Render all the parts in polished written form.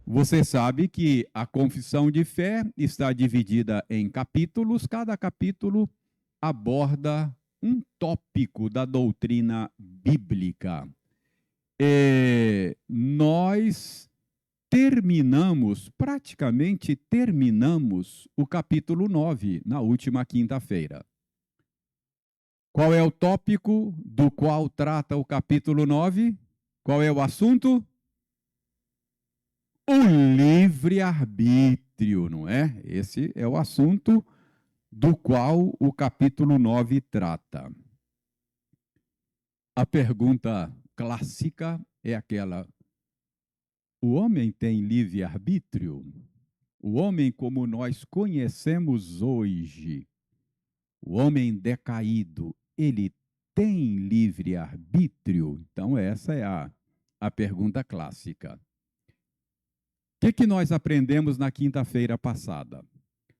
Você sabe que a confissão de fé está dividida em capítulos, cada capítulo aborda um tópico da doutrina bíblica. Nós praticamente terminamos o capítulo 9 na última quinta-feira. Qual é o tópico do qual trata o capítulo 9? Qual é o assunto? O livre-arbítrio, não é? Esse é o assunto do qual o capítulo 9 trata. A pergunta clássica é aquela: o homem tem livre-arbítrio? O homem como nós conhecemos hoje, o homem decaído, ele tem livre-arbítrio? Então, essa é a pergunta clássica. O que nós aprendemos na quinta-feira passada?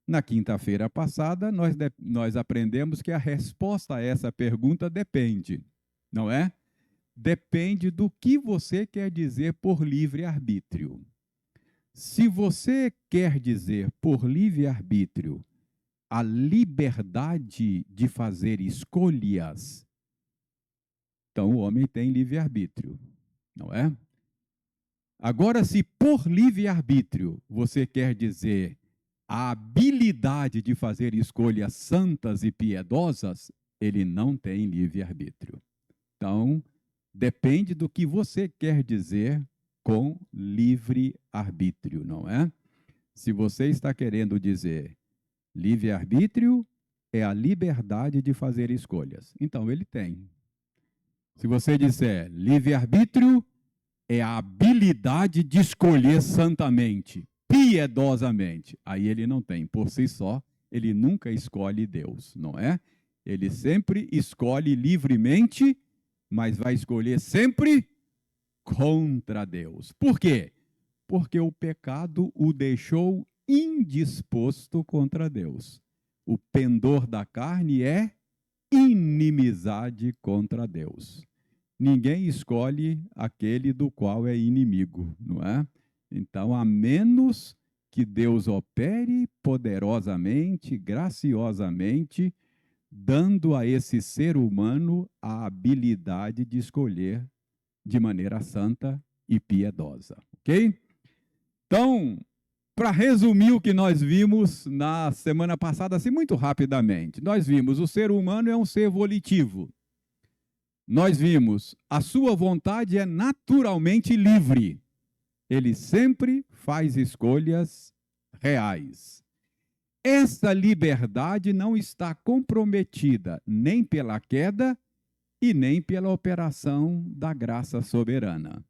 Na quinta-feira passada, nós aprendemos que a resposta a essa pergunta depende, não é? Depende do que você quer dizer por livre-arbítrio. Se você quer dizer por livre-arbítrio a liberdade de fazer escolhas, então o homem tem livre-arbítrio, não é? Agora, se por livre-arbítrio você quer dizer a habilidade de fazer escolhas santas e piedosas, ele não tem livre-arbítrio. Então, depende do que você quer dizer com livre-arbítrio, não é? Se você está querendo dizer livre-arbítrio é a liberdade de fazer escolhas, então ele tem. Se você disser livre-arbítrio é a habilidade de escolher santamente, piedosamente, aí ele não tem. Por si só, ele nunca escolhe Deus, não é? Ele sempre escolhe livremente, mas vai escolher sempre contra Deus. Por quê? Porque o pecado o deixou indisposto contra Deus. O pendor da carne é inimizade contra Deus. Ninguém escolhe aquele do qual é inimigo, não é? Então, a menos que Deus opere poderosamente, graciosamente, dando a esse ser humano a habilidade de escolher de maneira santa e piedosa, ok? Então, para resumir o que nós vimos na semana passada, assim, muito rapidamente, nós vimos o ser humano é um ser volitivo. Nós vimos a sua vontade é naturalmente livre. Ele sempre faz escolhas reais. Essa liberdade não está comprometida nem pela queda e nem pela operação da graça soberana.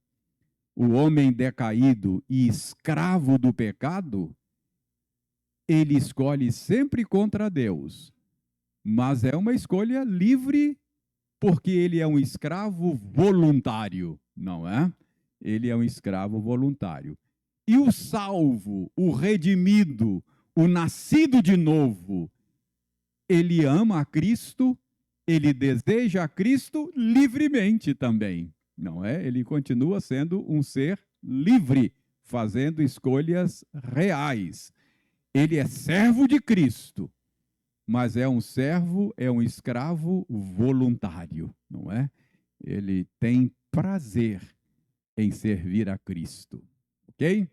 O homem decaído e escravo do pecado, ele escolhe sempre contra Deus, mas é uma escolha livre porque ele é um escravo voluntário, não é? Ele é um escravo voluntário. E o salvo, o redimido, o nascido de novo, ele ama a Cristo, ele deseja a Cristo livremente também, não é? Ele continua sendo um ser livre, fazendo escolhas reais. Ele é servo de Cristo, mas é um servo, é um escravo voluntário, não é? Ele tem prazer em servir a Cristo, ok?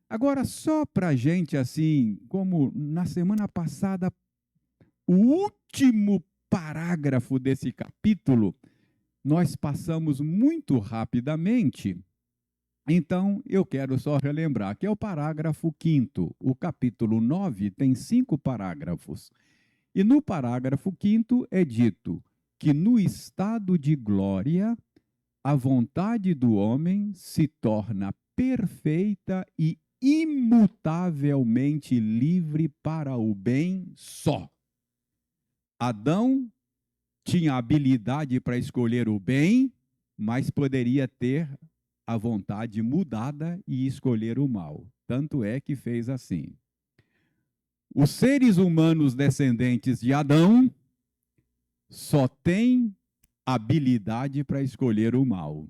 Agora, só para a gente, assim, como na semana passada, o último parágrafo desse capítulo, nós passamos muito rapidamente, então eu quero só relembrar que é o parágrafo 5º. O capítulo 9 tem 5 parágrafos. E no parágrafo 5º é dito que no estado de glória, a vontade do homem se torna perfeita e imutavelmente livre para o bem só. Adão tinha habilidade para escolher o bem, mas poderia ter a vontade mudada e escolher o mal. Tanto é que fez assim. Os seres humanos descendentes de Adão só têm habilidade para escolher o mal.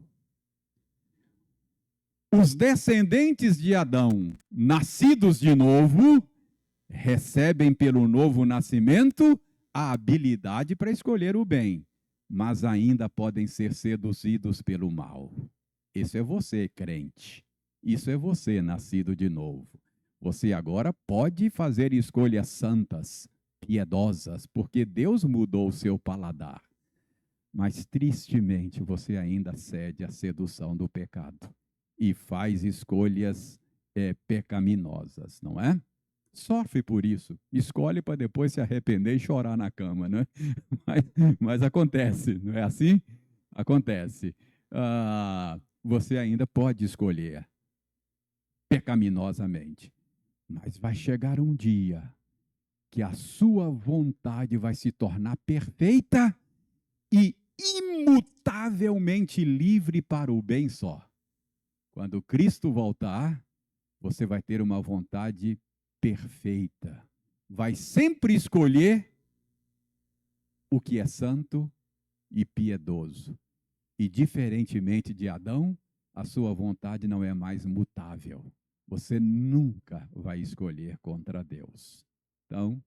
Os descendentes de Adão, nascidos de novo, recebem pelo novo nascimento a habilidade para escolher o bem, mas ainda podem ser seduzidos pelo mal. Isso é você, crente. Isso é você, nascido de novo. Você agora pode fazer escolhas santas, piedosas, porque Deus mudou o seu paladar. Mas, tristemente, você ainda cede à sedução do pecado e faz escolhas pecaminosas, não é? Sofre por isso. Escolhe para depois se arrepender e chorar na cama, não é? Mas acontece, não é assim? Acontece. Você ainda pode escolher pecaminosamente, mas vai chegar um dia que a sua vontade vai se tornar perfeita e imutavelmente livre para o bem só. Quando Cristo voltar, você vai ter uma vontade perfeita. Vai sempre escolher o que é santo e piedoso. E, diferentemente de Adão, a sua vontade não é mais mutável. Você nunca vai escolher contra Deus. Então,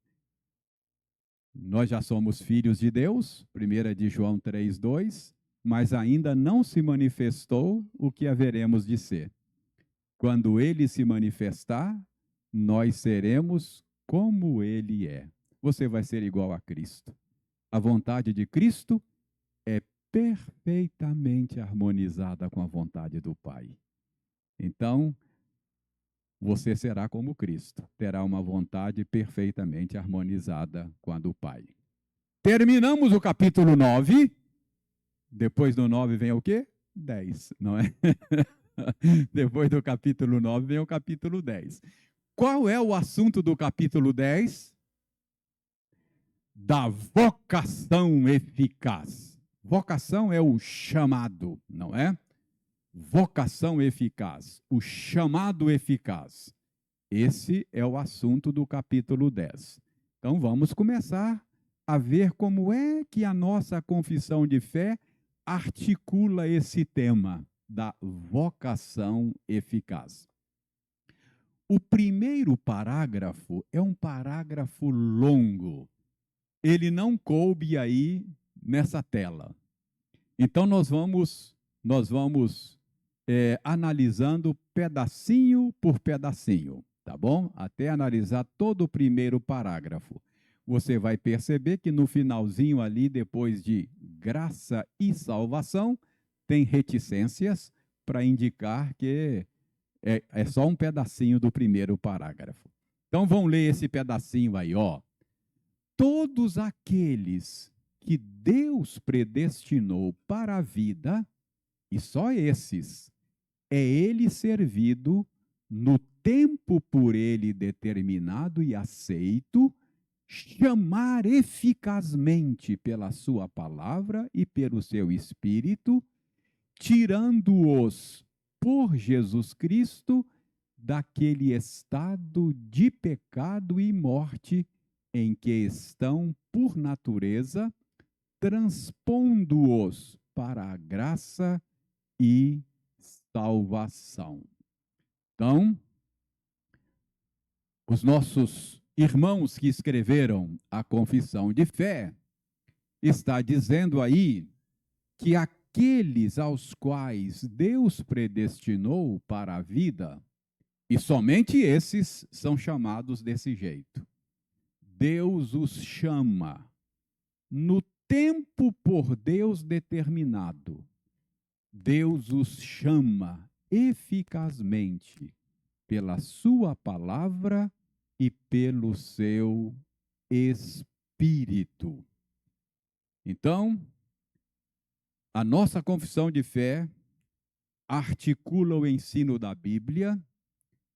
nós já somos filhos de Deus, 1 de João 3:2, mas ainda não se manifestou o que haveremos de ser. Quando ele se manifestar, nós seremos como ele é. Você vai ser igual a Cristo. A vontade de Cristo é perfeitamente harmonizada com a vontade do Pai. Então, você será como Cristo, terá uma vontade perfeitamente harmonizada com a do Pai. Terminamos o capítulo 9. Depois do 9 vem o quê? 10, não é? Depois do capítulo 9 vem o capítulo 10. Qual é o assunto do capítulo 10? Da vocação eficaz. Vocação é o chamado, não é? Vocação eficaz, o chamado eficaz. Esse é o assunto do capítulo 10. Então vamos começar a ver como é que a nossa confissão de fé articula esse tema da vocação eficaz. O primeiro parágrafo é um parágrafo longo. Ele não coube aí nessa tela. Então nós vamos analisando pedacinho por pedacinho, tá bom? Até analisar todo o primeiro parágrafo. Você vai perceber que no finalzinho ali, depois de graça e salvação, tem reticências para indicar que é só um pedacinho do primeiro parágrafo. Então vamos ler esse pedacinho aí, ó. Todos aqueles que Deus predestinou para a vida, e só esses, é ele servido no tempo por ele determinado e aceito, chamar eficazmente pela sua palavra e pelo seu espírito, tirando-os por Jesus Cristo daquele estado de pecado e morte em que estão por natureza, transpondo-os para a graça e salvação. Então, os nossos irmãos que escreveram a confissão de fé está dizendo aí que aqueles aos quais Deus predestinou para a vida, e somente esses são chamados desse jeito. Deus os chama no tempo por Deus determinado. Deus os chama eficazmente pela sua palavra e pelo seu Espírito. Então, a nossa confissão de fé articula o ensino da Bíblia,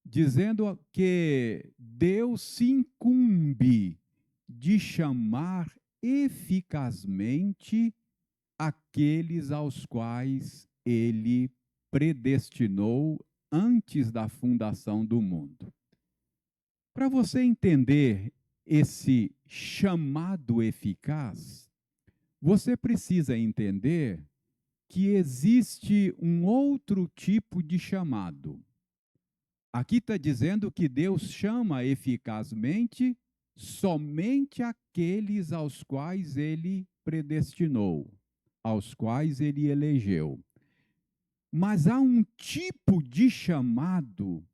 dizendo que Deus se incumbe de chamar eficazmente aqueles aos quais ele predestinou antes da fundação do mundo. Para você entender esse chamado eficaz, você precisa entender que existe um outro tipo de chamado. Aqui está dizendo que Deus chama eficazmente somente aqueles aos quais ele predestinou, aos quais ele elegeu. Mas há um tipo de chamado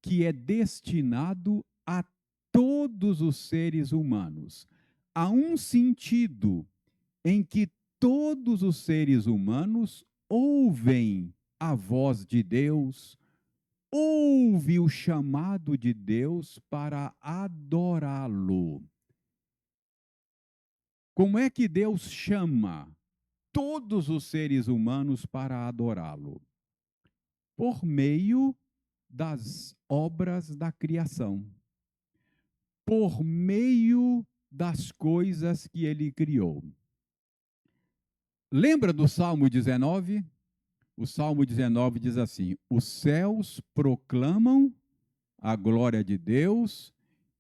que é destinado a todos os seres humanos. Há um sentido em que todos os seres humanos ouvem a voz de Deus, ouve o chamado de Deus para adorá-lo. Como é que Deus chama todos os seres humanos para adorá-lo? Por meio das obras da criação, por meio das coisas que ele criou. Lembra do Salmo 19? O Salmo 19 diz assim: os céus proclamam a glória de Deus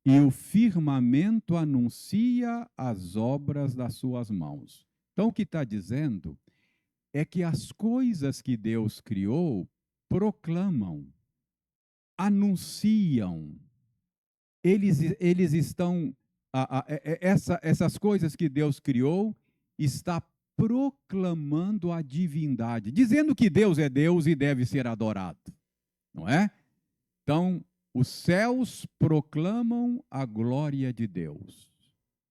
e o firmamento anuncia as obras das suas mãos. Então, o que está dizendo é que as coisas que Deus criou proclamam, anunciam. Eles estão, essas coisas que Deus criou, está proclamando a divindade, dizendo que Deus é Deus e deve ser adorado, não é? Então, os céus proclamam a glória de Deus.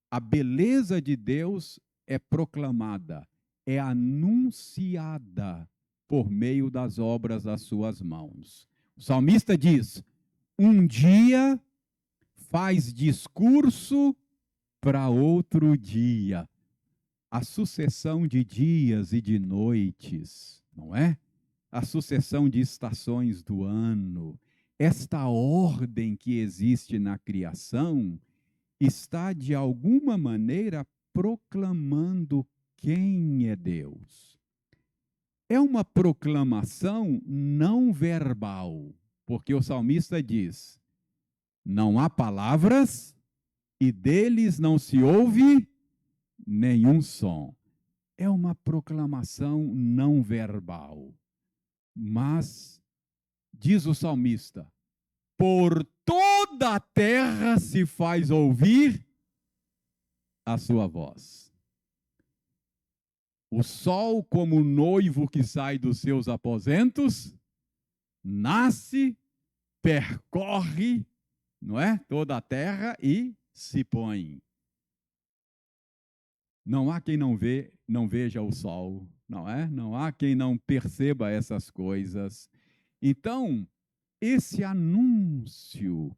A beleza de Deus é proclamada, é anunciada por meio das obras das suas mãos. O salmista diz: um dia faz discurso para outro dia. A sucessão de dias e de noites, não é? A sucessão de estações do ano. Esta ordem que existe na criação está, de alguma maneira, proclamando quem é Deus. É uma proclamação não verbal, porque o salmista diz: não há palavras e deles não se ouve nenhum som. É uma proclamação não verbal. Mas, diz o salmista, por toda a terra se faz ouvir a sua voz. O sol, como noivo que sai dos seus aposentos, nasce, percorre, não é? Toda a terra e se põe. Não há quem não veja o sol, não é? Não há quem não perceba essas coisas. Então, esse anúncio,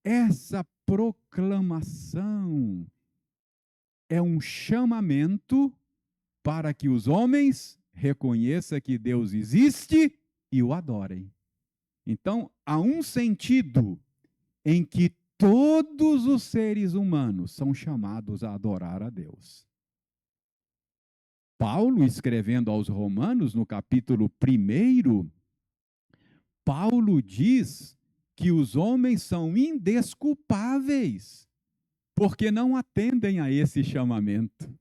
essa proclamação é um chamamento para que os homens reconheçam que Deus existe e o adorem. Então, há um sentido em que todos os seres humanos são chamados a adorar a Deus. Paulo, escrevendo aos Romanos, no capítulo 1, Paulo diz que os homens são indesculpáveis, porque não atendem a esse chamamento.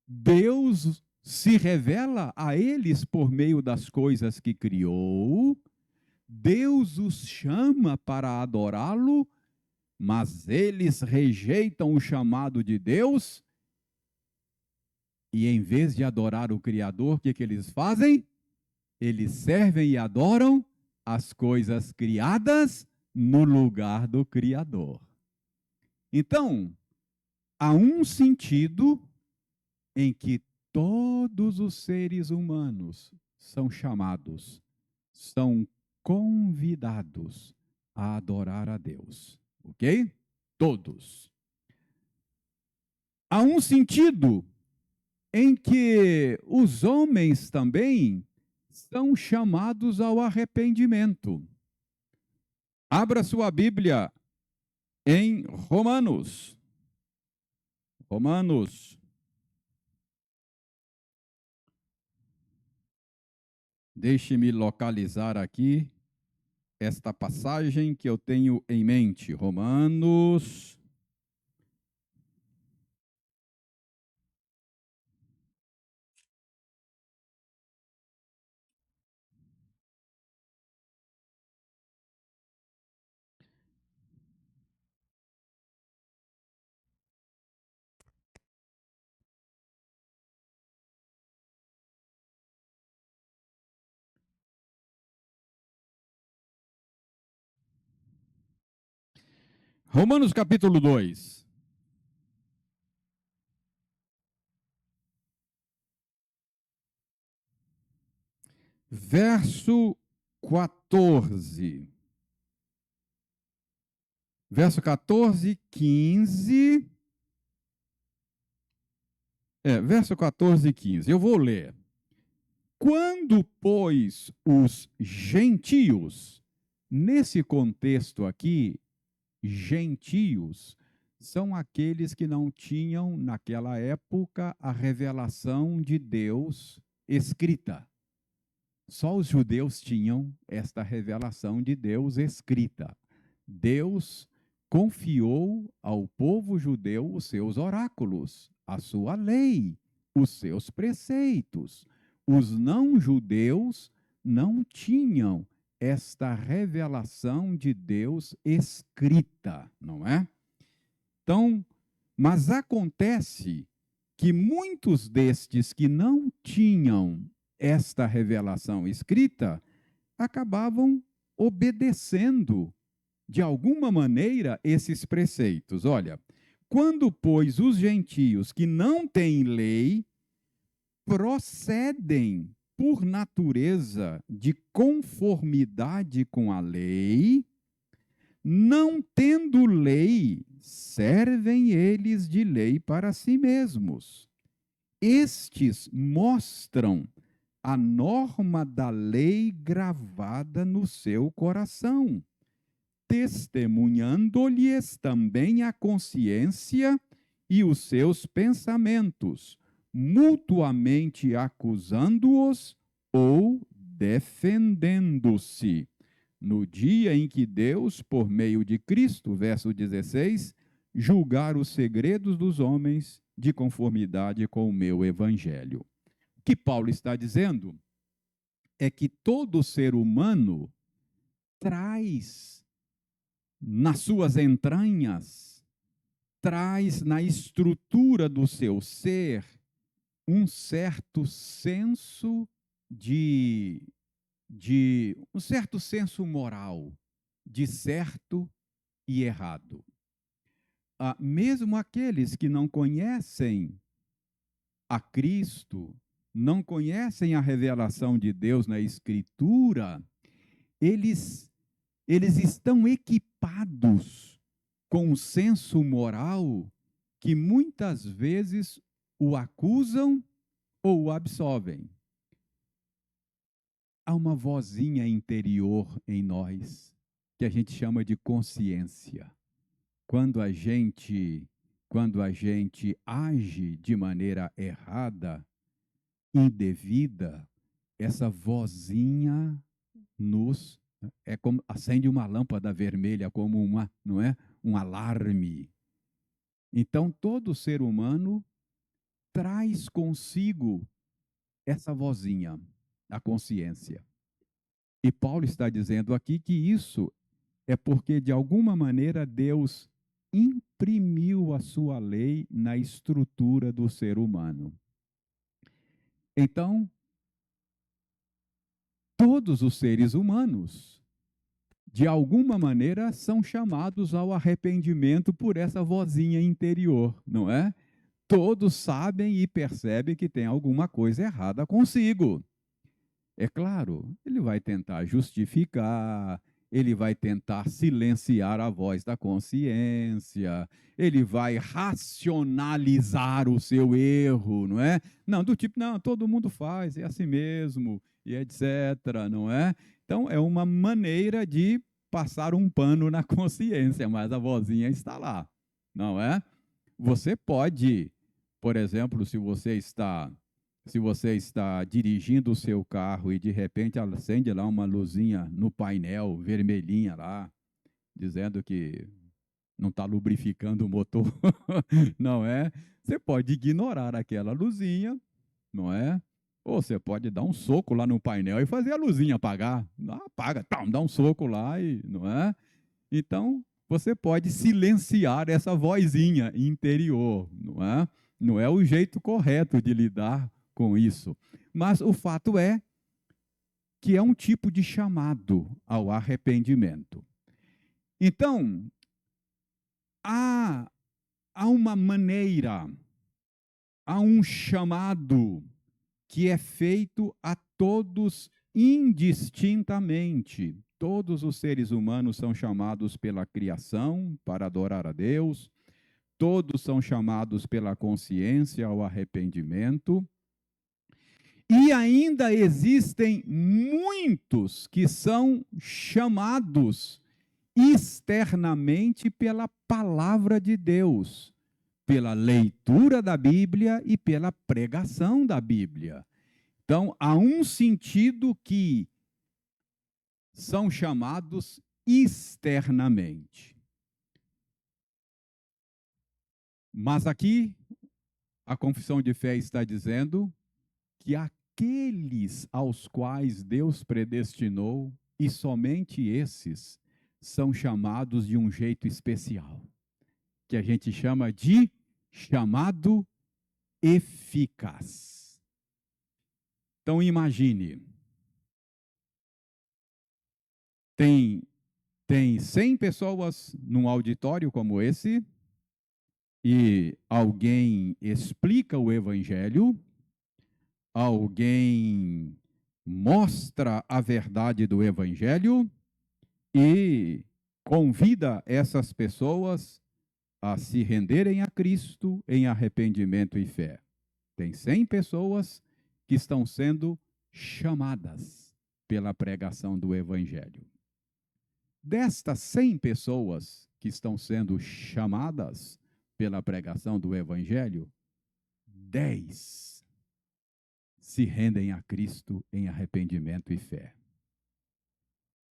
Deus se revela a eles por meio das coisas que criou, Deus os chama para adorá-lo, mas eles rejeitam o chamado de Deus e, em vez de adorar o Criador, o que eles fazem? Eles servem e adoram as coisas criadas no lugar do Criador. Então, há um sentido em que todos os seres humanos são chamados, são convidados a adorar a Deus, ok? Todos. Há um sentido em que os homens também são chamados ao arrependimento. Abra sua Bíblia em Romanos. Romanos. Deixe-me localizar aqui esta passagem que eu tenho em mente. Romanos. Romanos capítulo 2. Verso 14. Verso 14, 15. Verso 14 e 15. Eu vou ler. Quando, pois, os gentios, nesse contexto aqui, gentios são aqueles que não tinham, naquela época, a revelação de Deus escrita. Só os judeus tinham esta revelação de Deus escrita. Deus confiou ao povo judeu os seus oráculos, a sua lei, os seus preceitos. Os não-judeus não tinham esta revelação de Deus escrita, não é? Então, mas acontece que muitos destes que não tinham esta revelação escrita acabavam obedecendo, de alguma maneira, esses preceitos. Olha, quando, pois, os gentios que não têm lei procedem por natureza de conformidade com a lei, não tendo lei, servem eles de lei para si mesmos. Estes mostram a norma da lei gravada no seu coração, testemunhando-lhes também a consciência e os seus pensamentos, mutuamente acusando-os ou defendendo-se. No dia em que Deus, por meio de Cristo, verso 16, julgar os segredos dos homens de conformidade com o meu evangelho. O que Paulo está dizendo é que todo ser humano traz nas suas entranhas, traz na estrutura do seu ser um certo senso um certo senso moral de certo e errado. Mesmo aqueles que não conhecem a Cristo, não conhecem a revelação de Deus na Escritura, eles estão equipados com um senso moral que muitas vezes o acusam ou o absolvem. Há uma vozinha interior em nós que a gente chama de consciência. Quando a gente age de maneira errada, indevida, essa vozinha é como acende uma lâmpada vermelha, como não é? Um alarme. Então todo ser humano traz consigo essa vozinha, a consciência. E Paulo está dizendo aqui que isso é porque, de alguma maneira, Deus imprimiu a sua lei na estrutura do ser humano. Então, todos os seres humanos, de alguma maneira, são chamados ao arrependimento por essa vozinha interior, não é? Todos sabem e percebem que tem alguma coisa errada consigo. É claro, ele vai tentar justificar, ele vai tentar silenciar a voz da consciência, ele vai racionalizar o seu erro, não é? Não, do tipo, não, todo mundo faz, é assim mesmo, e etc., não é? Então, é uma maneira de passar um pano na consciência, mas a vozinha está lá, não é? Você pode, por exemplo, se você está dirigindo o seu carro e de repente acende lá uma luzinha no painel, vermelhinha lá, dizendo que não está lubrificando o motor, não é? Você pode ignorar aquela luzinha, não é? Ou você pode dar um soco lá no painel e fazer a luzinha apagar. Apaga, dá um soco lá, não é? Então, você pode silenciar essa vozinha interior, não é? Não é o jeito correto de lidar com isso. Mas o fato é que é um tipo de chamado ao arrependimento. Então, há uma maneira, há um chamado que é feito a todos indistintamente. Todos os seres humanos são chamados pela criação para adorar a Deus, todos são chamados pela consciência ao arrependimento, e ainda existem muitos que são chamados externamente pela palavra de Deus, pela leitura da Bíblia e pela pregação da Bíblia. Então, há um sentido que são chamados externamente. Mas aqui, a confissão de fé está dizendo que aqueles aos quais Deus predestinou, e somente esses, são chamados de um jeito especial, que a gente chama de chamado eficaz. Então, imagine, tem 100 pessoas num auditório como esse, e alguém explica o evangelho, alguém mostra a verdade do evangelho e convida essas pessoas a se renderem a Cristo em arrependimento e fé. Tem 100 pessoas que estão sendo chamadas pela pregação do evangelho. Destas 100 pessoas que estão sendo chamadas pela pregação do evangelho, 10 se rendem a Cristo em arrependimento e fé.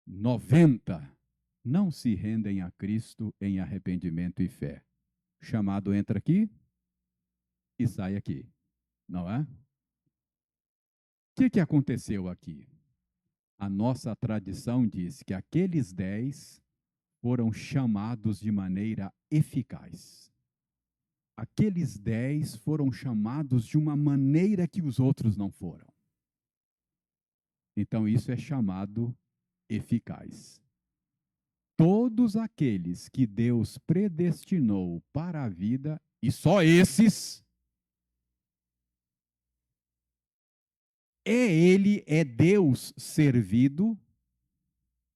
90 não se rendem a Cristo em arrependimento e fé. O chamado entra aqui e sai aqui, não é? O que aconteceu aqui? A nossa tradição diz que aqueles 10 foram chamados de maneira eficaz. Aqueles 10 foram chamados de uma maneira que os outros não foram. Então, isso é chamado eficaz. Todos aqueles que Deus predestinou para a vida, e só esses, é Deus servido,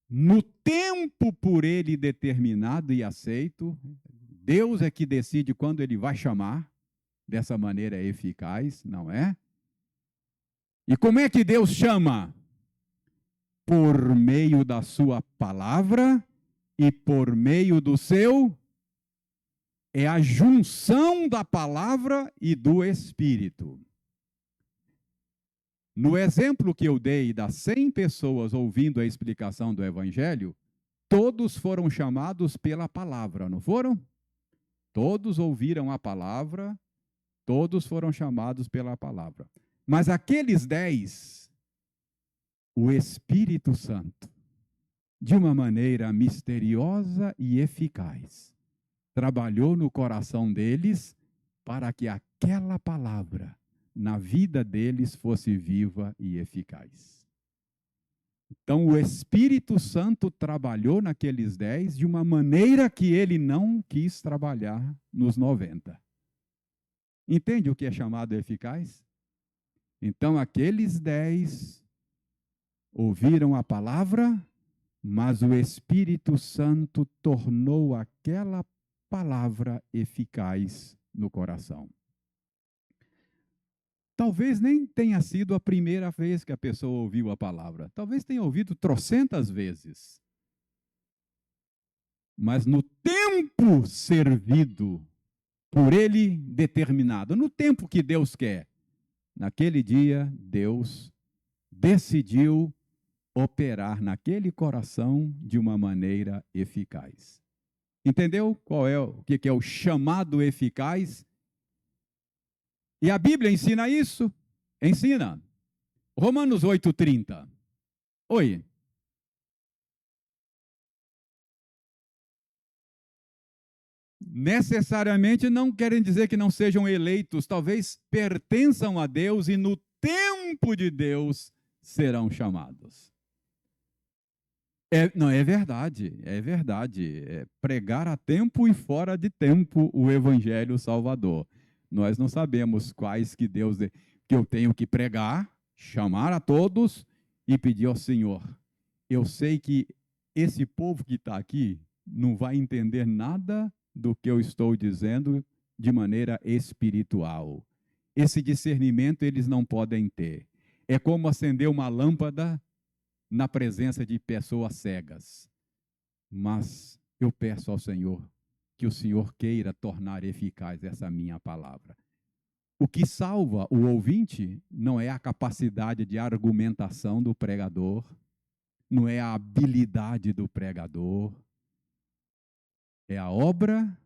no tempo por ele determinado e aceito. Deus é que decide quando ele vai chamar, dessa maneira eficaz, não é? E como é que Deus chama? Por meio da sua palavra e por meio do seu, é a junção da palavra e do Espírito. No exemplo que eu dei das 100 pessoas ouvindo a explicação do Evangelho, todos foram chamados pela palavra, não foram? Todos ouviram a palavra, todos foram chamados pela palavra. Mas aqueles 10, o Espírito Santo, de uma maneira misteriosa e eficaz, trabalhou no coração deles para que aquela palavra na vida deles fosse viva e eficaz. Então, o Espírito Santo trabalhou naqueles 10 de uma maneira que ele não quis trabalhar nos 90. Entende o que é chamado eficaz? Então, aqueles 10 ouviram a palavra, mas o Espírito Santo tornou aquela palavra eficaz no coração. Talvez nem tenha sido a primeira vez que a pessoa ouviu a palavra. Talvez tenha ouvido trocentas vezes. Mas no tempo servido por ele determinado, no tempo que Deus quer, naquele dia Deus decidiu operar naquele coração de uma maneira eficaz. Entendeu o que é o chamado eficaz? E a Bíblia ensina isso? Ensina. Romanos 8,30. Oi. Necessariamente não querem dizer que não sejam eleitos, talvez pertençam a Deus e no tempo de Deus serão chamados. Não, é verdade, é verdade. É pregar a tempo e fora de tempo o Evangelho Salvador. Nós não sabemos quais que que eu tenho que pregar, chamar a todos e pedir ao Senhor. Eu sei que esse povo que está aqui não vai entender nada do que eu estou dizendo de maneira espiritual. Esse discernimento eles não podem ter. É como acender uma lâmpada na presença de pessoas cegas. Mas eu peço ao Senhor que o Senhor queira tornar eficaz essa minha palavra. O que salva o ouvinte não é a capacidade de argumentação do pregador, não é a habilidade do pregador, é a obra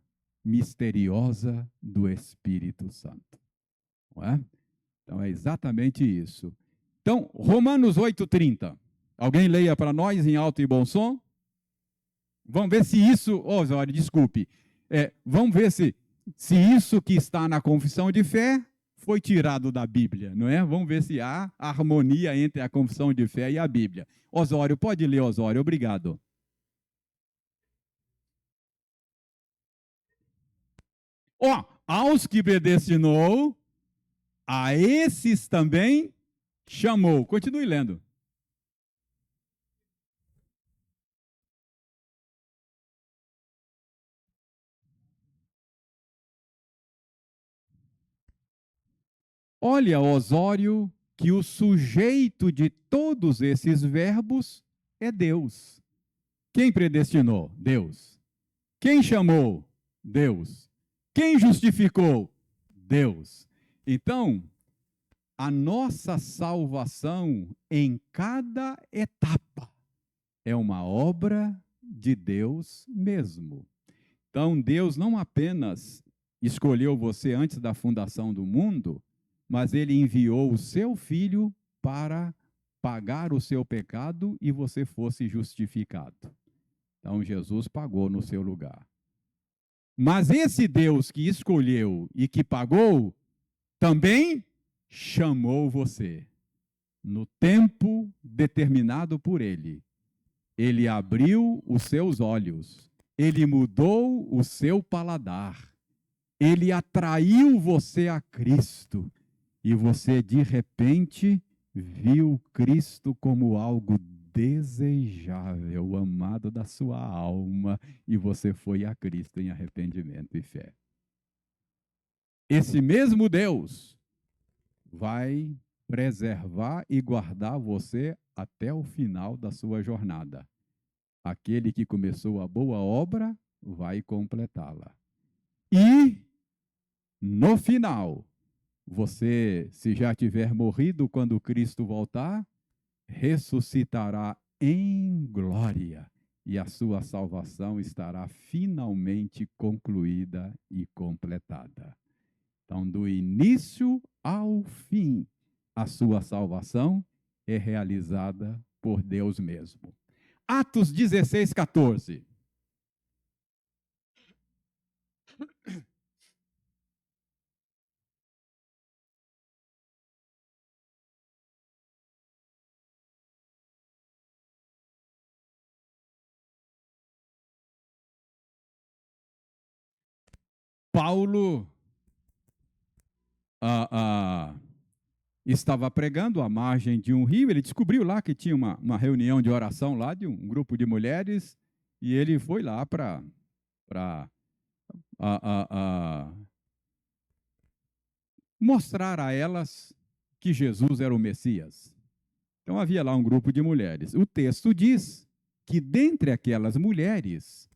misteriosa do Espírito Santo. Não é? Então é exatamente isso. Então, Romanos 8,30. Alguém leia para nós em alto e bom som? Vamos ver se isso, Osório, desculpe. Vamos ver se isso que está na confissão de fé foi tirado da Bíblia, não é? Vamos ver se há harmonia entre a confissão de fé e a Bíblia. Osório, pode ler, Osório, obrigado. Aos que predestinou, a esses também chamou. Continue lendo. Olha, Osório, que o sujeito de todos esses verbos é Deus. Quem predestinou? Deus. Quem chamou? Deus. Quem justificou? Deus. Então, a nossa salvação em cada etapa é uma obra de Deus mesmo. Então, Deus não apenas escolheu você antes da fundação do mundo, mas ele enviou o seu filho para pagar o seu pecado e você fosse justificado. Então, Jesus pagou no seu lugar. Mas esse Deus que escolheu e que pagou, também chamou você. No tempo determinado por ele. Ele abriu os seus olhos. Ele mudou o seu paladar. Ele atraiu você a Cristo. E você, de repente, viu Cristo como algo desejável, amado da sua alma, e você foi a Cristo em arrependimento e fé. Esse mesmo Deus vai preservar e guardar você até o final da sua jornada. Aquele que começou a boa obra vai completá-la. E, no final, você, se já tiver morrido quando Cristo voltar, ressuscitará em glória e a sua salvação estará finalmente concluída e completada. Então, do início ao fim, a sua salvação é realizada por Deus mesmo. Atos 16, 14. Paulo estava pregando à margem de um rio, ele descobriu lá que tinha uma reunião de oração lá de um grupo de mulheres, e ele foi lá para mostrar a elas que Jesus era o Messias. Então havia lá um grupo de mulheres. O texto diz que dentre aquelas mulheres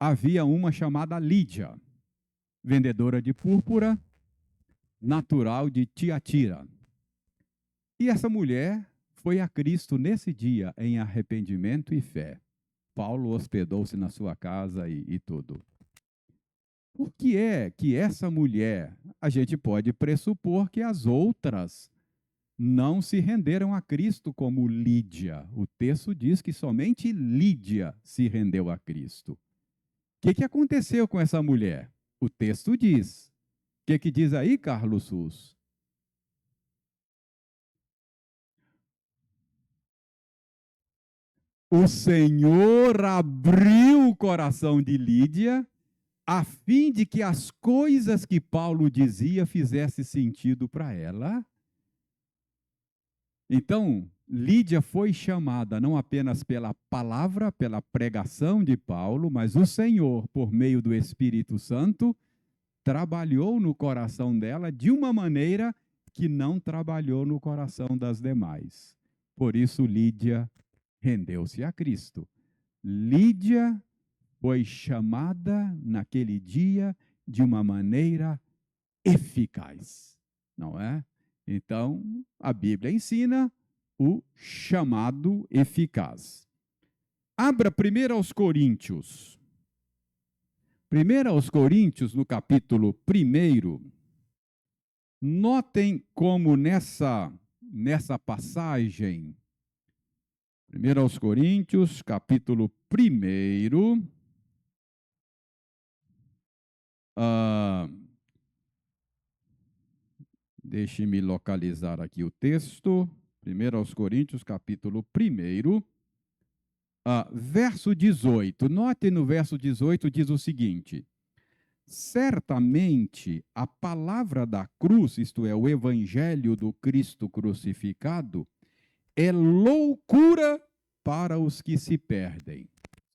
havia uma chamada Lídia, vendedora de púrpura, natural de Tiatira. E essa mulher foi a Cristo nesse dia em arrependimento e fé. Paulo hospedou-se na sua casa e tudo. Por que é que essa mulher, a gente pode pressupor que as outras não se renderam a Cristo como Lídia. O texto diz que somente Lídia se rendeu a Cristo. O que aconteceu com essa mulher? O texto diz. O que diz aí, Carlos Sus? o Senhor abriu o coração de Lídia a fim de que as coisas que Paulo dizia fizessem sentido para ela. Então, Lídia foi chamada não apenas pela palavra, pela pregação de Paulo, mas o Senhor, por meio do Espírito Santo, trabalhou no coração dela de uma maneira que não trabalhou no coração das demais. Por isso, Lídia rendeu-se a Cristo. Lídia foi chamada naquele dia de uma maneira eficaz, não é? Então, a Bíblia ensina o chamado eficaz. Abra primeiro aos Coríntios. Primeiro aos Coríntios, no capítulo 1, notem como nessa passagem, 1 aos Coríntios, capítulo 1, deixe-me localizar aqui o texto. 1 aos Coríntios, capítulo 1, verso 18. Note no verso 18, diz o seguinte: certamente a palavra da cruz, isto é, o evangelho do Cristo crucificado, é loucura para os que se perdem.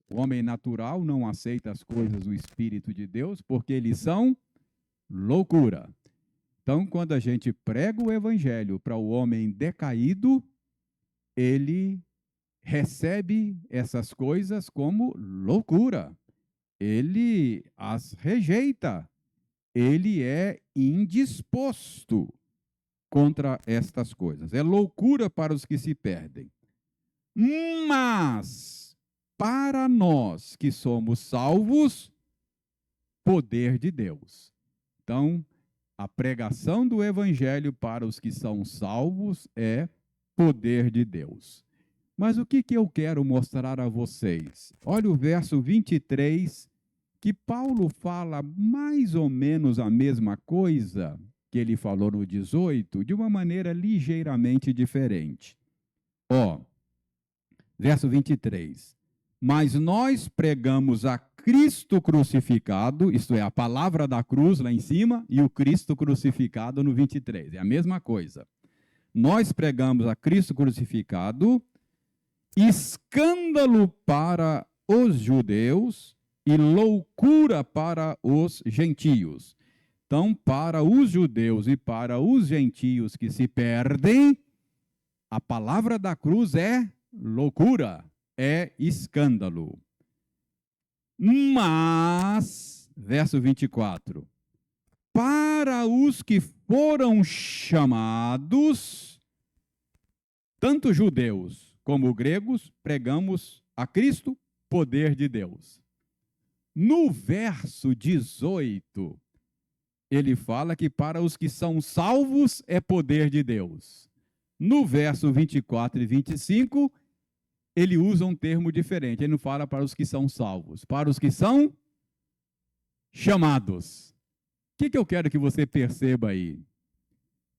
O homem natural não aceita as coisas do Espírito de Deus porque eles são loucura. Então, quando a gente prega o evangelho para o homem decaído, ele recebe essas coisas como loucura. Ele as rejeita. Ele é indisposto contra estas coisas. É loucura para os que se perdem. Mas, para nós que somos salvos, poder de Deus. Então, a pregação do evangelho para os que são salvos é poder de Deus. Mas o que eu quero mostrar a vocês? Olha o verso 23, que Paulo fala mais ou menos a mesma coisa que ele falou no 18, de uma maneira ligeiramente diferente. Verso 23. Mas nós pregamos a Cristo crucificado, isto é, a palavra da cruz lá em cima, e o Cristo crucificado no 23. É a mesma coisa. Nós pregamos a Cristo crucificado, escândalo para os judeus e loucura para os gentios. Então, para os judeus e para os gentios que se perdem, a palavra da cruz é loucura, é escândalo. Mas, verso 24, para os que foram chamados, tanto judeus como gregos, pregamos a Cristo, poder de Deus. No verso 18, ele fala que para os que são salvos é poder de Deus. No verso 24 e 25, ele usa um termo diferente. Ele não fala para os que são salvos, para os que são chamados. O que eu quero que você perceba aí?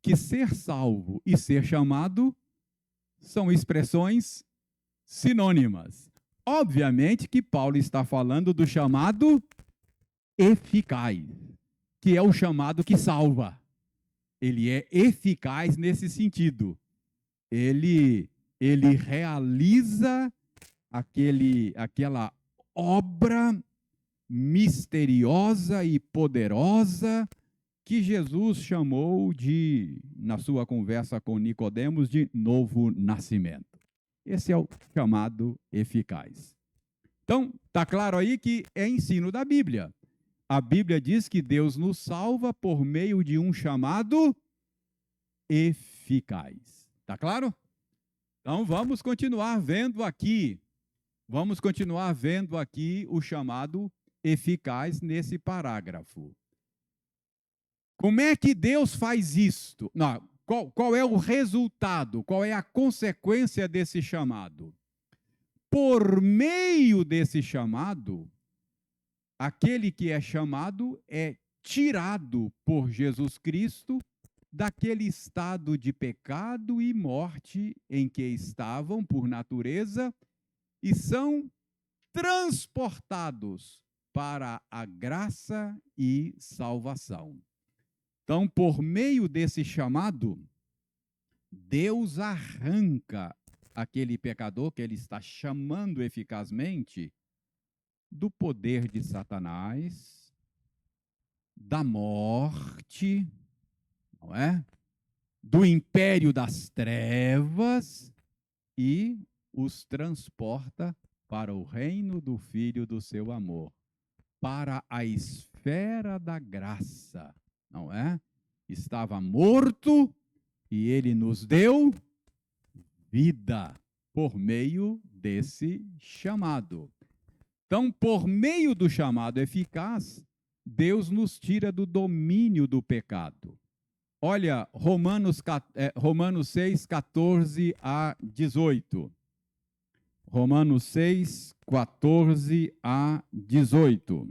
Que ser salvo e ser chamado são expressões sinônimas. Obviamente que Paulo está falando do chamado eficaz, que é o chamado que salva. Ele é eficaz nesse sentido. Ele realiza aquela obra misteriosa e poderosa que Jesus chamou de, na sua conversa com Nicodemos, de novo nascimento. Esse é o chamado eficaz. Então, está claro aí que é ensino da Bíblia. A Bíblia diz que Deus nos salva por meio de um chamado eficaz. Está claro? Então, vamos continuar vendo aqui. Vamos continuar vendo aqui o chamado eficaz nesse parágrafo. Como é que Deus faz isto? Não, qual é o resultado? Qual é a consequência desse chamado? Por meio desse chamado, aquele que é chamado é tirado por Jesus Cristo daquele estado de pecado e morte em que estavam por natureza e são transportados para a graça e salvação. Então, por meio desse chamado, Deus arranca aquele pecador que ele está chamando eficazmente do poder de Satanás, da morte, não é? Do império das trevas e os transporta para o reino do Filho do seu amor, para a esfera da graça, não é? Estava morto e ele nos deu vida por meio desse chamado. Então, por meio do chamado eficaz, Deus nos tira do domínio do pecado. Olha, Romanos 6, 14 a 18. Romanos 6, 14 a 18.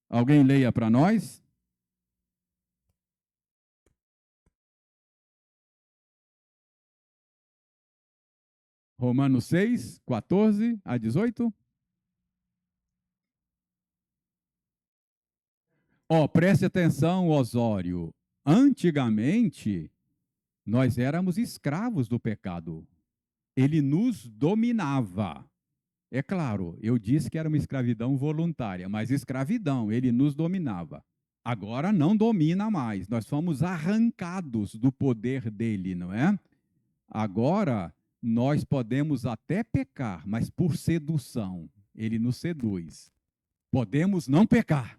Alguém leia para nós? Romanos 6, 14 a 18. Preste atenção, Osório. Antigamente, nós éramos escravos do pecado. Ele nos dominava. É claro, eu disse que era uma escravidão voluntária, mas escravidão, ele nos dominava. Agora não domina mais. Nós fomos arrancados do poder dele, não é? Agora nós podemos até pecar, mas por sedução. Ele nos seduz. Podemos não pecar,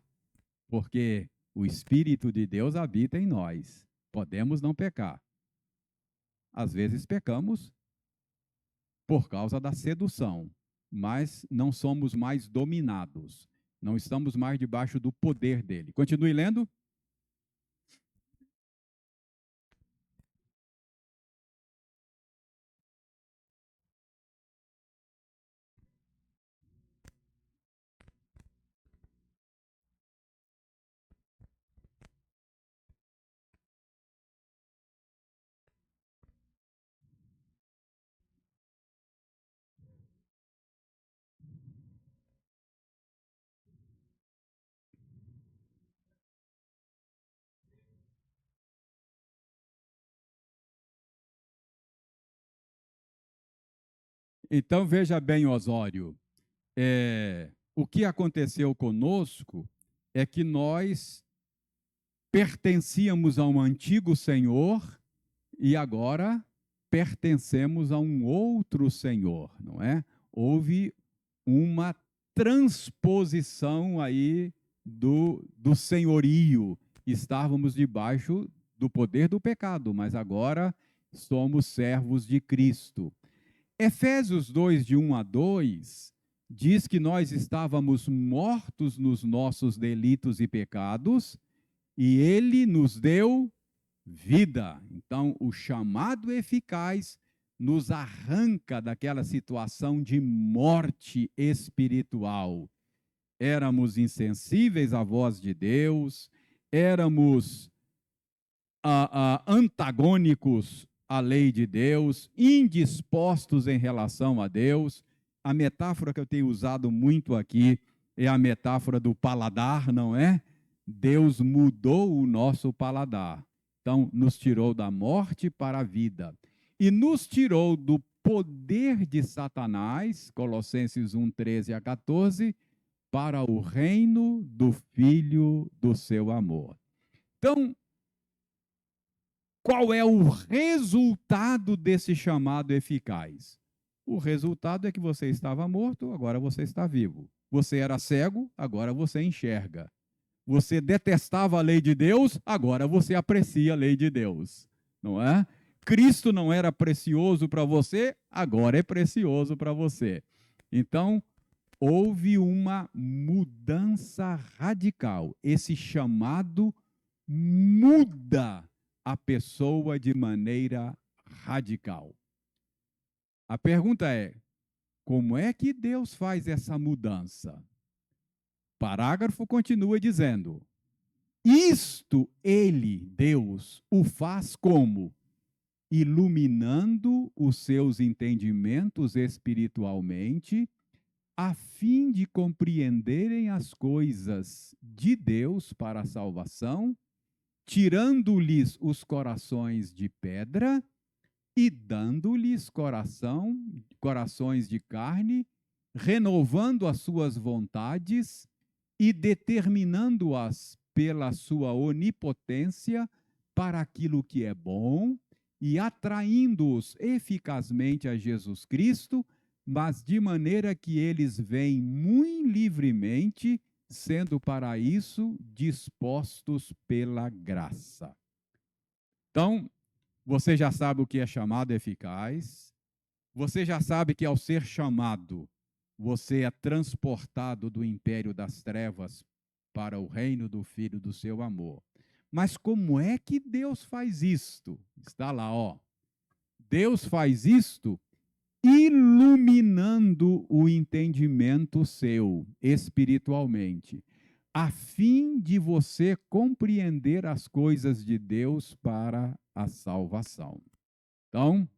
porque o Espírito de Deus habita em nós. Podemos não pecar. Às vezes pecamos por causa da sedução, mas não somos mais dominados. Não estamos mais debaixo do poder dele. Continue lendo. Então veja bem, Osório, o que aconteceu conosco é que nós pertencíamos a um antigo senhor e agora pertencemos a um outro senhor, não é? Houve uma transposição aí do senhorio. Estávamos debaixo do poder do pecado, mas agora somos servos de Cristo. Efésios 2, de 1 a 2, diz que nós estávamos mortos nos nossos delitos e pecados, e ele nos deu vida. Então, o chamado eficaz nos arranca daquela situação de morte espiritual. Éramos insensíveis à voz de Deus, éramos antagônicos à lei de Deus, indispostos em relação a Deus. A metáfora que eu tenho usado muito aqui é a metáfora do paladar, não é? Deus mudou o nosso paladar. Então, nos tirou da morte para a vida. E nos tirou do poder de Satanás, Colossenses 1, 13 a 14, para o reino do Filho do seu amor. Então, qual é o resultado desse chamado eficaz? O resultado é que você estava morto, agora você está vivo. Você era cego, agora você enxerga. Você detestava a lei de Deus, agora você aprecia a lei de Deus. Não é? Cristo não era precioso para você, agora é precioso para você. Então, houve uma mudança radical. Esse chamado muda a pessoa de maneira radical. A pergunta é: como é que Deus faz essa mudança? O parágrafo continua dizendo: isto ele, Deus, o faz como? Iluminando os seus entendimentos espiritualmente, a fim de compreenderem as coisas de Deus para a salvação, tirando-lhes os corações de pedra e dando-lhes corações de carne, renovando as suas vontades e determinando-as pela sua onipotência para aquilo que é bom e atraindo-os eficazmente a Jesus Cristo, mas de maneira que eles vêm muito livremente, sendo para isso dispostos pela graça. Então, você já sabe o que é chamado eficaz, você já sabe que ao ser chamado, você é transportado do império das trevas para o reino do Filho do seu amor. Mas como é que Deus faz isto? Está lá, ó. Deus faz isto iluminando o entendimento seu espiritualmente, a fim de você compreender as coisas de Deus para a salvação. Então,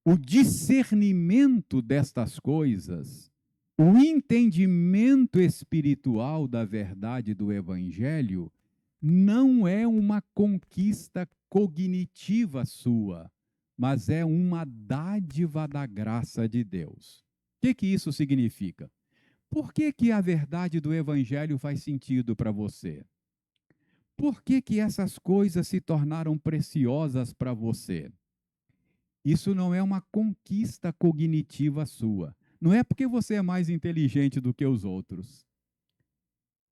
o discernimento destas coisas, o entendimento espiritual da verdade do Evangelho, não é uma conquista cognitiva sua, mas é uma dádiva da graça de Deus. O que isso significa? Por que a verdade do Evangelho faz sentido para você? Por que essas coisas se tornaram preciosas para você? Isso não é uma conquista cognitiva sua. Não é porque você é mais inteligente do que os outros.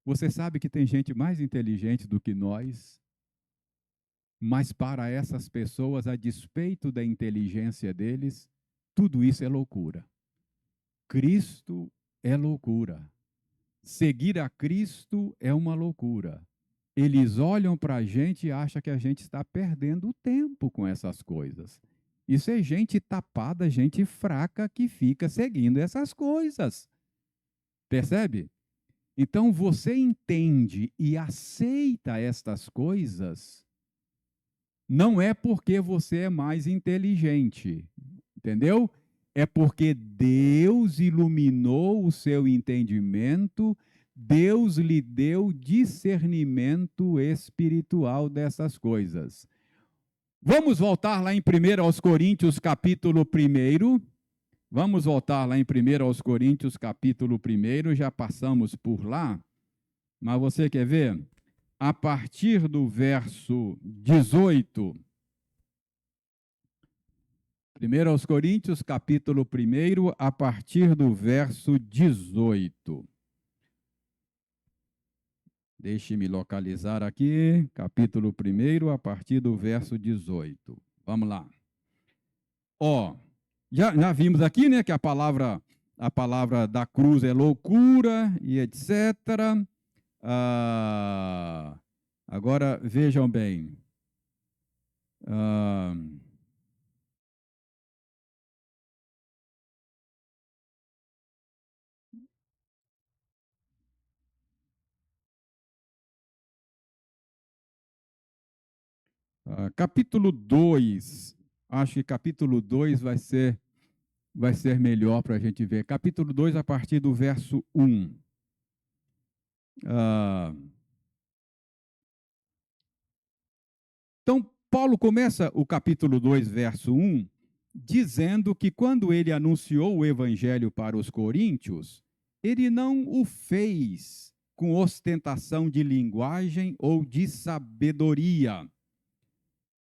Você sabe que tem gente mais inteligente do que nós, mas para essas pessoas, a despeito da inteligência deles, tudo isso é loucura. Cristo é loucura. Seguir a Cristo é uma loucura. Eles olham para a gente e acham que a gente está perdendo o tempo com essas coisas. Isso é gente tapada, gente fraca que fica seguindo essas coisas. Percebe? Então você entende e aceita estas coisas, não é porque você é mais inteligente, entendeu? É porque Deus iluminou o seu entendimento, Deus lhe deu discernimento espiritual dessas coisas. Vamos voltar lá em 1 aos Coríntios, capítulo 1. Vamos voltar lá em 1 aos Coríntios, capítulo 1. Já passamos por lá, mas você quer ver? A partir do verso 18. 1 aos Coríntios, capítulo 1, a partir do verso 18. Deixe-me localizar aqui, capítulo 1, a partir do verso 18. Vamos lá. Ó, já vimos aqui, né, que a palavra da cruz é loucura e etc. Agora, vejam bem. Capítulo 2, acho que capítulo 2 vai ser melhor para a gente ver. Capítulo 2, a partir do verso 1. Então, Paulo começa o capítulo 2, verso 1, dizendo que quando ele anunciou o evangelho para os coríntios, ele não o fez com ostentação de linguagem ou de sabedoria.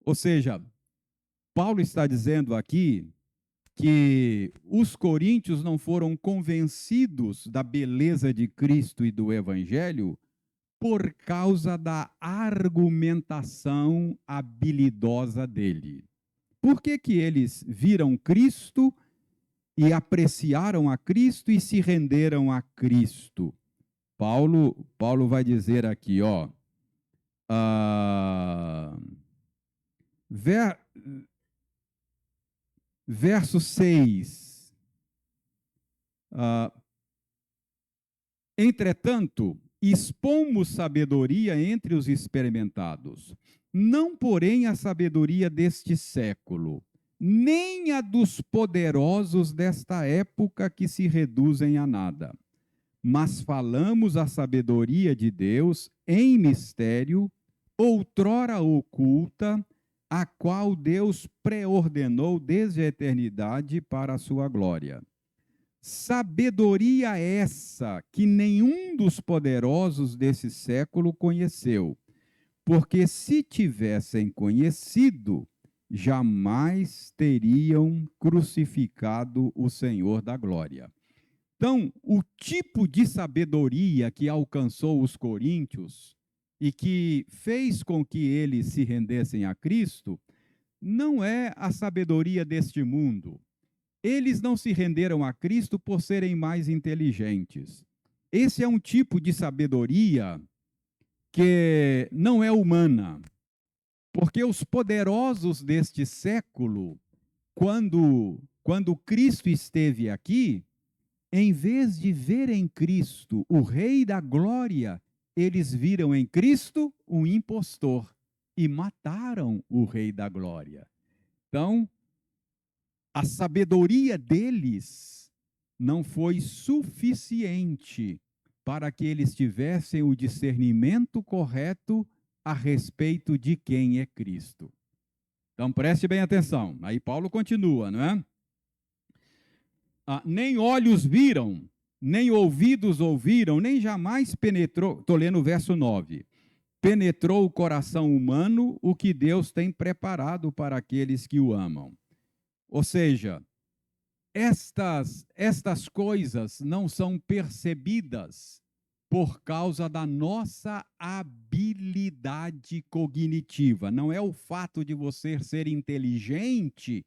Ou seja, Paulo está dizendo aqui que os coríntios não foram convencidos da beleza de Cristo e do Evangelho por causa da argumentação habilidosa dele. Por que eles viram Cristo e apreciaram a Cristo e se renderam a Cristo? Paulo vai dizer aqui, ó, verso 6. Entretanto, expomos sabedoria entre os experimentados, não porém a sabedoria deste século, nem a dos poderosos desta época que se reduzem a nada. Mas falamos a sabedoria de Deus em mistério, outrora oculta, a qual Deus preordenou desde a eternidade para a sua glória. Sabedoria essa que nenhum dos poderosos desse século conheceu, porque se tivessem conhecido, jamais teriam crucificado o Senhor da glória. Então, o tipo de sabedoria que alcançou os coríntios e que fez com que eles se rendessem a Cristo, não é a sabedoria deste mundo. Eles não se renderam a Cristo por serem mais inteligentes. Esse é um tipo de sabedoria que não é humana, porque os poderosos deste século, quando Cristo esteve aqui, em vez de ver em Cristo o Rei da Glória, eles viram em Cristo um impostor e mataram o Rei da Glória. Então, a sabedoria deles não foi suficiente para que eles tivessem o discernimento correto a respeito de quem é Cristo. Então, preste bem atenção. Aí Paulo continua, não é? Nem olhos viram, nem ouvidos ouviram, nem jamais penetrou. Estou lendo o verso 9. Penetrou o coração humano o que Deus tem preparado para aqueles que o amam. Ou seja, estas coisas não são percebidas por causa da nossa habilidade cognitiva. Não é o fato de você ser inteligente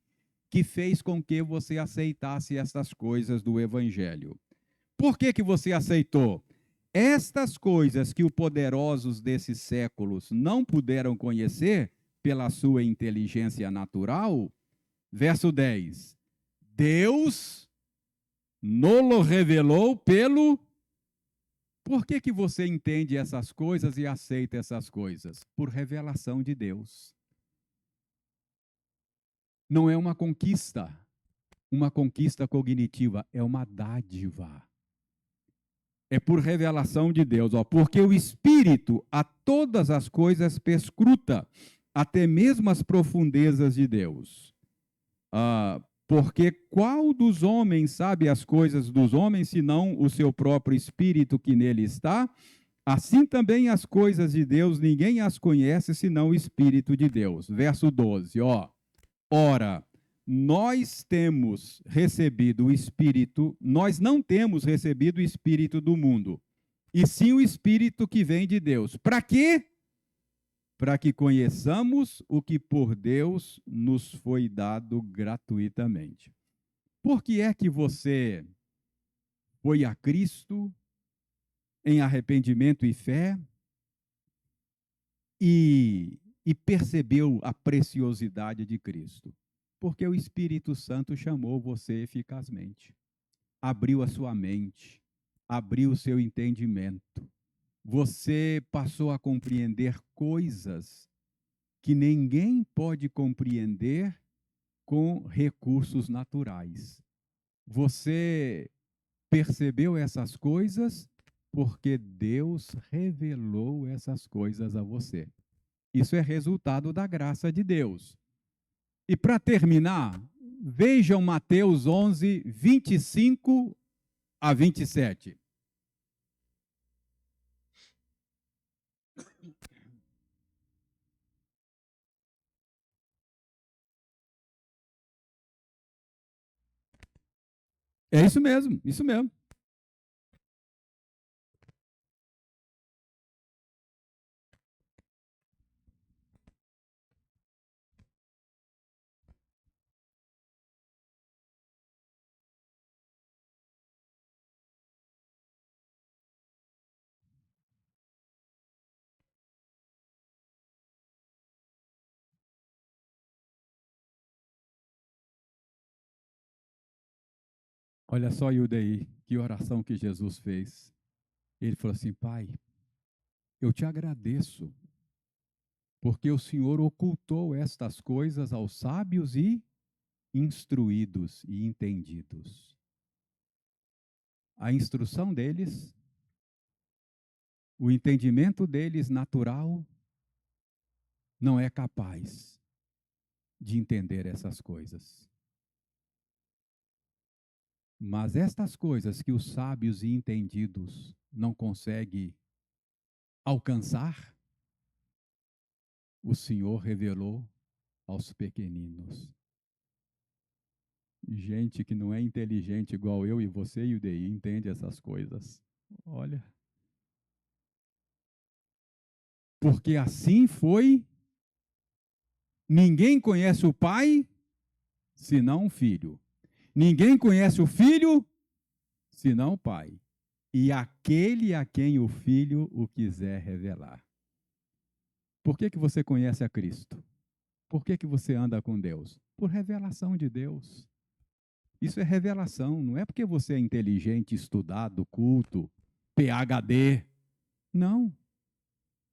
que fez com que você aceitasse estas coisas do Evangelho. Por que você aceitou? Estas coisas que os poderosos desses séculos não puderam conhecer pela sua inteligência natural, verso 10, Deus nolo revelou pelo... Por que você entende essas coisas e aceita essas coisas? Por revelação de Deus. Não é uma conquista cognitiva, é uma dádiva. É por revelação de Deus, porque o Espírito a todas as coisas perscruta, até mesmo as profundezas de Deus. Porque qual dos homens sabe as coisas dos homens, senão o seu próprio Espírito que nele está? Assim também as coisas de Deus, ninguém as conhece, senão o Espírito de Deus. Verso 12, Ora, nós temos recebido o Espírito, nós não temos recebido o Espírito do mundo, e sim o Espírito que vem de Deus. Para quê? Para que conheçamos o que por Deus nos foi dado gratuitamente. Por que é que você foi a Cristo em arrependimento e fé e percebeu a preciosidade de Cristo? Porque o Espírito Santo chamou você eficazmente, abriu a sua mente, abriu o seu entendimento. Você passou a compreender coisas que ninguém pode compreender com recursos naturais. Você percebeu essas coisas porque Deus revelou essas coisas a você. Isso é resultado da graça de Deus. E para terminar, vejam Mateus 11, 25 a 27. É isso mesmo, isso mesmo. Olha só, Hilda aí, que oração que Jesus fez. Ele falou assim: Pai, eu te agradeço, porque o Senhor ocultou estas coisas aos sábios e instruídos e entendidos. A instrução deles, o entendimento deles natural, não é capaz de entender essas coisas. Mas estas coisas que os sábios e entendidos não conseguem alcançar, o Senhor revelou aos pequeninos. Gente que não é inteligente igual eu e você e o DI entende essas coisas. Olha. Porque assim foi. Ninguém conhece o Pai senão o Filho. Ninguém conhece o Filho senão o Pai. E aquele a quem o Filho o quiser revelar. Por que você conhece a Cristo? Por que você anda com Deus? Por revelação de Deus. Isso é revelação, não é porque você é inteligente, estudado, culto, PhD. Não.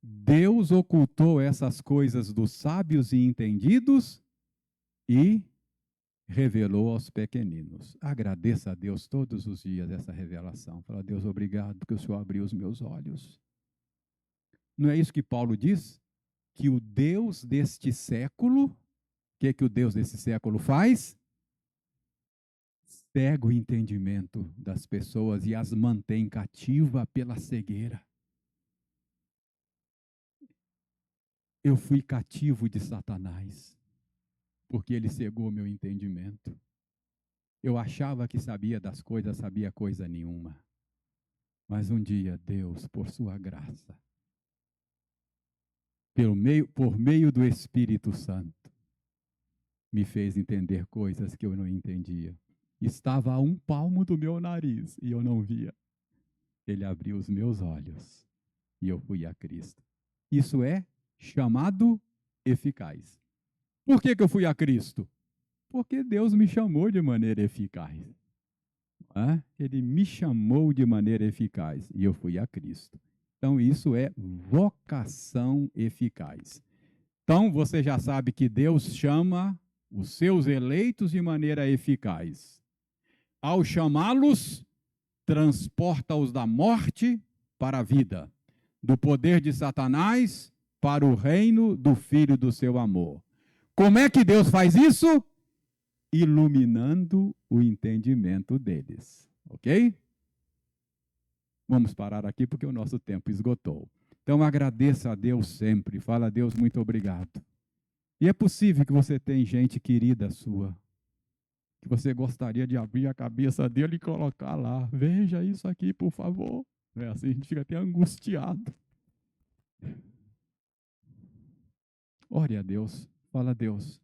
Deus ocultou essas coisas dos sábios e entendidos e revelou aos pequeninos. Agradeça a Deus todos os dias essa revelação. Fala, Deus, obrigado porque o Senhor abriu os meus olhos. Não é isso que Paulo diz? Que o Deus deste século, o que o Deus desse século faz? Cega o entendimento das pessoas e as mantém cativa pela cegueira. Eu fui cativo de Satanás, porque ele cegou meu entendimento. Eu achava que sabia das coisas, sabia coisa nenhuma. Mas um dia Deus, por sua graça, por meio do Espírito Santo, me fez entender coisas que eu não entendia. Estava a um palmo do meu nariz e eu não via. Ele abriu os meus olhos e eu fui a Cristo. Isso é chamado eficaz. Por que eu fui a Cristo? Porque Deus me chamou de maneira eficaz. Ele me chamou de maneira eficaz e eu fui a Cristo. Então, isso é vocação eficaz. Então, você já sabe que Deus chama os seus eleitos de maneira eficaz. Ao chamá-los, transporta-os da morte para a vida, do poder de Satanás para o reino do Filho do seu amor. Como é que Deus faz isso? Iluminando o entendimento deles. Ok? Vamos parar aqui porque o nosso tempo esgotou. Então agradeça a Deus sempre. Fala a Deus, muito obrigado. E é possível que você tenha gente querida sua, que você gostaria de abrir a cabeça dele e colocar lá. Veja isso aqui, por favor. É assim, a gente fica até angustiado. Ore a Deus. Fala a Deus.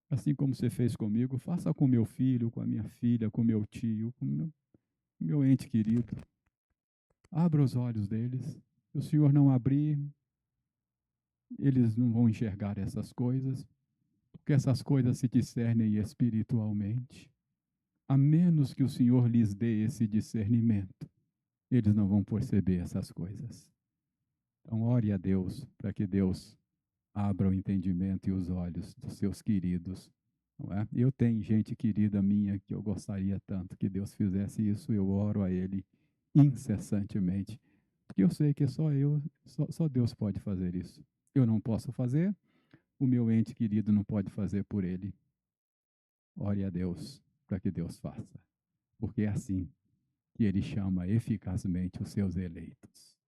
Assim como você fez comigo, faça com meu filho, com a minha filha, com meu tio, com meu ente querido. Abra os olhos deles. Se o Senhor não abrir, eles não vão enxergar essas coisas, porque essas coisas se discernem espiritualmente. A menos que o Senhor lhes dê esse discernimento, eles não vão perceber essas coisas. Então, ore a Deus para que Deus abra o entendimento e os olhos dos seus queridos. Não é? Eu tenho gente querida minha que eu gostaria tanto que Deus fizesse isso, eu oro a Ele incessantemente, porque eu sei que só Deus pode fazer isso. Eu não posso fazer, o meu ente querido não pode fazer por ele. Ore a Deus para que Deus faça, porque é assim que Ele chama eficazmente os seus eleitos.